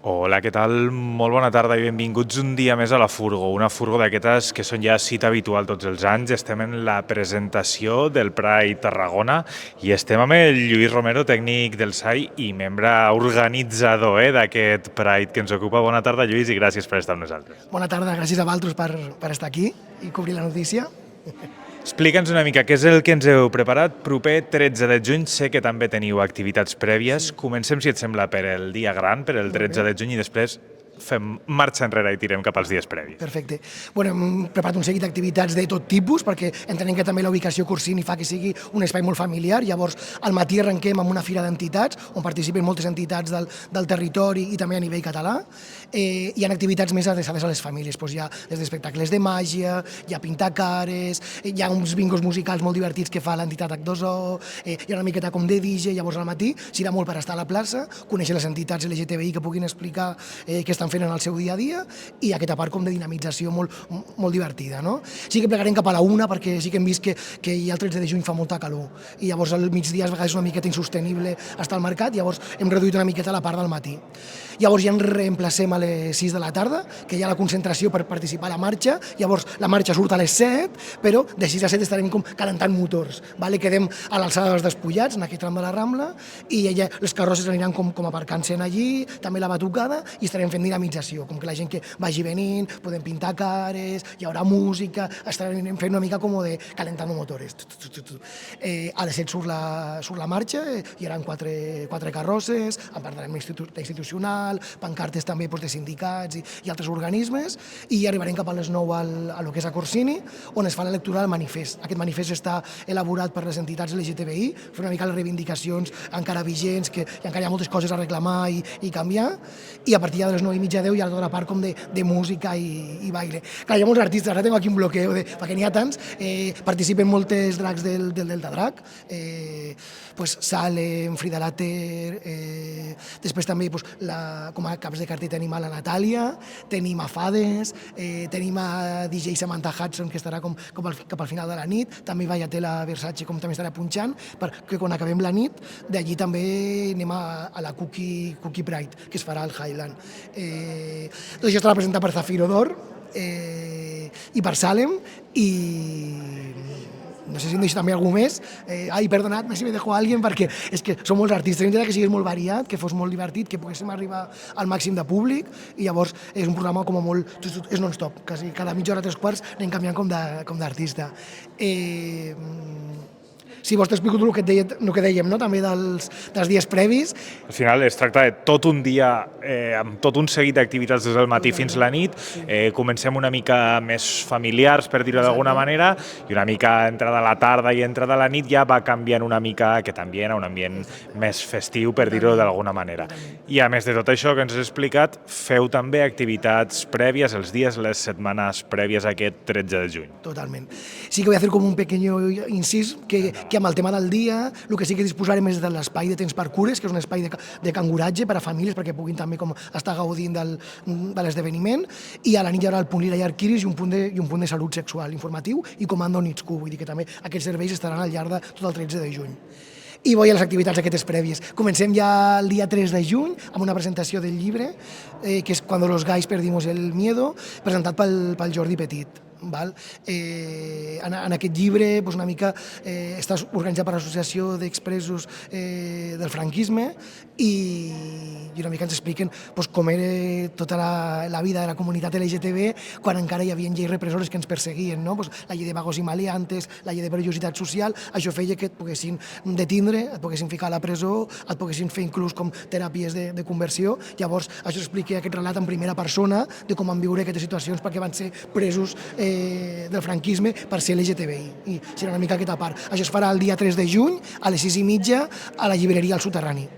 Hola, què tal? Molt bona tarda i benvinguts un dia més a la Furgo, una Furgo d'aquestes que són ja cita habitual tots els anys. Estem en la presentació del Pride Tarragona i estem amb el Lluís Romero, tècnic del SAI i membre organitzador d'aquest Pride que ens ocupa. Bona tarda, Lluís, i gràcies per estar amb nosaltres. Bona tarda, gràcies a vosaltres per estar aquí i cobrir la notícia. Explica'ns una mica què és el que ens heu preparat. Proper 13 de juny, sé que també teniu activitats prèvies. Comencem, si et sembla, per el dia gran, per el 13 de juny, i després fem marxa enrere i tirem cap als dies previs. Perfecte. Bueno, hem preparat un seguit d'activitats de tot tipus, perquè entenem que també la ubicació Corsini fa que sigui un espai molt familiar. Llavors, al matí arrenquem amb una fira d'entitats, on participen moltes entitats del territori i també a nivell català. Hi ha activitats més adreçades a les famílies. Hi ha des d'espectacles de màgia, hi ha pintacares, hi ha uns bingos musicals molt divertits que fa l'entitat H2O, hi ha una miqueta com de DJ. Llavors, al matí serà molt per estar a la plaça, conèixer les entitats LGTBI que puguin explicar què estan fent en el seu dia a dia, i aquesta part com de dinamització molt divertida. No? Sí que plegarem cap a la 1, perquè sí que hem vist que ja el 13 de juny fa molta calor, i llavors al migdia a vegades és una miqueta insostenible estar al mercat, llavors hem reduït una miqueta la part del matí. Llavors ja ens reemplacem a les 6 de la tarda, que hi ha la concentració per participar a la marxa. Llavors la marxa surt a les 7, però de 6 a 7 estarem com calentant motors. Quedem a l'alçada dels Despullats, en aquest tram de la Rambla, i les carrosses aniran com aparcant-se allí, també la batucada, i estarem fent dinamització, com que la gent que vagi venint, podem pintar cares, hi haurà música, estarem fent una mica com de calentant motores. A les 7 surt la marxa, hi haurà 4 carrosses, a part de institucional, pancartes també de sindicats i altres organismes, i arribarem cap a les 9 a lo que és a Corsini, on es fa la lectura del manifest. Aquest manifest està elaborat per les entitats LGTBI, fer una mica les reivindicacions encara vigents, que encara hi ha moltes coses a reclamar i canviar, i a partir de les 9:30 10 hi ha tota la part com de música i baile. Clar, hi ha molts artistes, ara tinc aquí un bloqueo, perquè n'hi ha tants, participen moltes drags del Delta Drag, Salem, Frida Later, després també com a caps de cartell tenim a la Natàlia, tenim a Fades, tenim a DJ Samantha Hudson, que estarà cap al final de la nit, també Vallatela Versace, com també estarà punxant, perquè quan acabem la nit, d'allí també anem a la Cookie Pride, que es farà al Highland. Tot això estarà presentat per Zafiro d'Or i per Salem, i no sé si em deixo també algú més. Perdonat-me si me dejo a alguien, perquè és que són molts artistes. Hem que sigués molt variat, que fos molt divertit, que poguéssim arribar al màxim de públic, i llavors és un programa com a molt... és non-stop, quasi cada mitja hora, 3 quarts, anem canviant com d'artista. Si vols t'explico el que dèiem, no? També dels dies previs. Al final es tracta de tot un dia amb tot un seguit d'activitats des del matí fins la nit. Comencem una mica més familiars, per dir-ho d'alguna manera, i una mica entrada a la tarda i entrada a la nit ja va canviant una mica aquest ambient a un ambient més festiu, per dir-ho d'alguna manera. I a més de tot això que ens has explicat, feu també activitats prèvies, els dies, les setmanes prèvies a aquest 13 de juny. Totalment. Sí que voy a hacer como un pequeño incís, que amb el tema del dia, el que sí que disposarem és de l'espai de temps per cures, que és un espai de canguratge per a famílies, perquè puguin també com estar gaudint de l'esdeveniment, i a la nit hi haurà el punt Lila i Arquiris i un punt de salut sexual informatiu i comando Nitscu, vull dir que també aquests serveis estaran al llarg de tot el 13 de juny. I voy a les activitats aquestes prèvies. Comencem ja el dia 3 de juny amb una presentació del llibre, que és Cuando los gays perdimos el miedo, presentat pel Jordi Petit. En aquest llibre una mica està organitzat per l'Associació d'Expresos del Franquisme, i una mica ens expliquen com era tota la vida de la comunitat LGTB quan encara hi havia lleis repressores que ens perseguien, no? La llei de vagos i maleantes, la llei de perillositat social. Això feia que et poguessin detindre, et poguessin ficar a la presó, et poguessin fer inclús com teràpies de conversió. Llavors això explica aquest relat en primera persona de com van viure aquestes situacions perquè van ser presos del franquisme per ser LGTBI, i serà una mica aquesta part. Això es farà el dia 3 de juny a les 6:30 a la llibreria al Soterrani.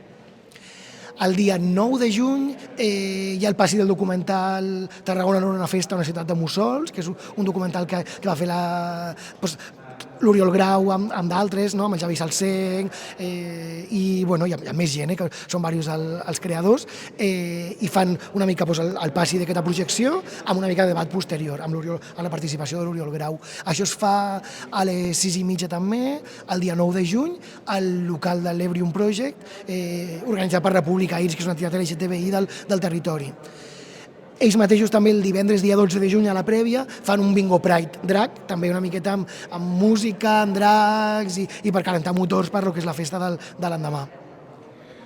El dia 9 de juny hi ha el passi del documental Tarragona no era una festa, una ciutat de mussols, que és un documental que va fer l'Oriol Grau amb d'altres, no? Amb el Javi Salsenc, i bueno, hi ha més gent, que són diversos els creadors, i fan una mica el passi d'aquesta projecció amb una mica de debat posterior, amb la participació de l'Oriol Grau. Això es fa a les 6:30 també, el dia 9 de juny, al local de l'Ebrium Project, organitzat per República Iris, que és una entitat LGTBI del territori. Ells mateixos també el divendres, dia 12 de juny, a la prèvia, fan un bingo Pride drag, també una miqueta amb música, amb drags i per calentar motors per lo que és la festa de l'endemà.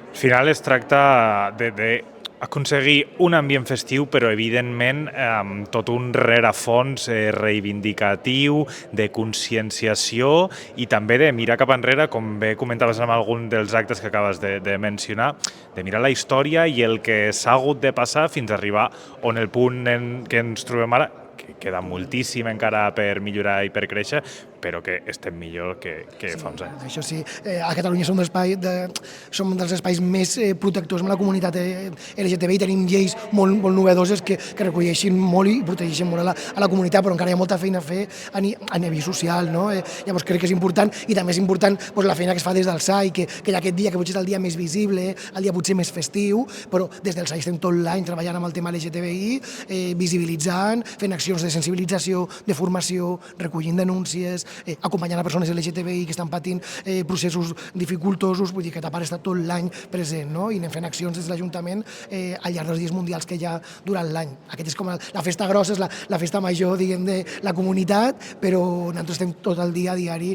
Al final es tracta d'aconseguir un ambient festiu, però evidentment amb tot un rerefons reivindicatiu, de conscienciació i també de mirar cap enrere, com bé comentaves en algun dels actes que acabes de mencionar, de mirar la història i el que s'ha hagut de passar fins a arribar on el punt en què ens trobem ara, que queda moltíssim encara per millorar i per créixer, però que estem millor que fa uns anys. Això sí, a Catalunya som dels espais més protectors amb la comunitat LGTBI, tenim lleis molt novedoses que recolleixin molt i protegeixen molt a la comunitat, però encara hi ha molta feina a fer a nivell social, no? Llavors crec que és important, i també és important la feina que es fa des del SAI, que hi ha aquest dia que potser és el dia més visible, el dia potser més festiu, però des del SAI estem tot l'any treballant amb el tema LGTBI, visibilitzant, fent accions de sensibilització, de formació, recollint denúncies, acompanyant a persones LGTBI que estan patint processos dificultosos, vull dir que TAPAR està tot l'any present, no? I anem fent accions des de l'Ajuntament al llarg dels dies mundials que hi ha durant l'any. Aquesta és com la festa grossa, és la festa major, diguem, de la comunitat, però nosaltres estem tot el dia a diari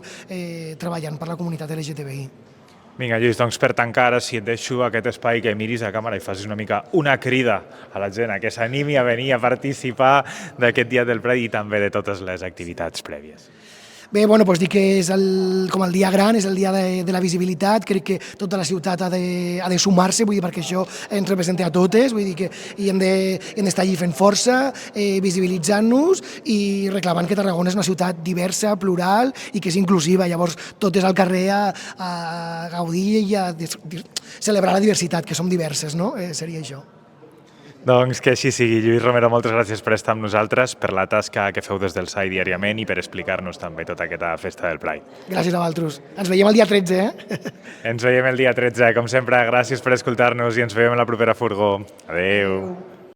treballant per la comunitat LGTBI. Vinga, Lluís, doncs per tancar, ara si et deixo aquest espai que miris a càmera i facis una mica una crida a la gent que s'animi a venir a participar d'aquest dia del Pride i també de totes les activitats prèvies. Bé, bueno, doncs dir que és com el dia gran, és el dia de la visibilitat, crec que tota la ciutat ha de sumar-se, vull dir, perquè això ens representa a totes, vull dir que hem d'estar allí fent força, visibilitzant-nos i reclamant que Tarragona és una ciutat diversa, plural i que és inclusiva, llavors totes al carrer a gaudir i a celebrar la diversitat, que som diverses, no? Seria això. Doncs que així sigui. Lluís Romero, moltes gràcies per estar amb nosaltres, per la tasca que feu des del SAI diàriament i per explicar-nos també tota aquesta festa del Pride. Gràcies a vosaltres. Ens veiem el dia 13, Ens veiem el dia 13. Com sempre, gràcies per escoltar-nos i ens veiem a la propera furgó. Adéu.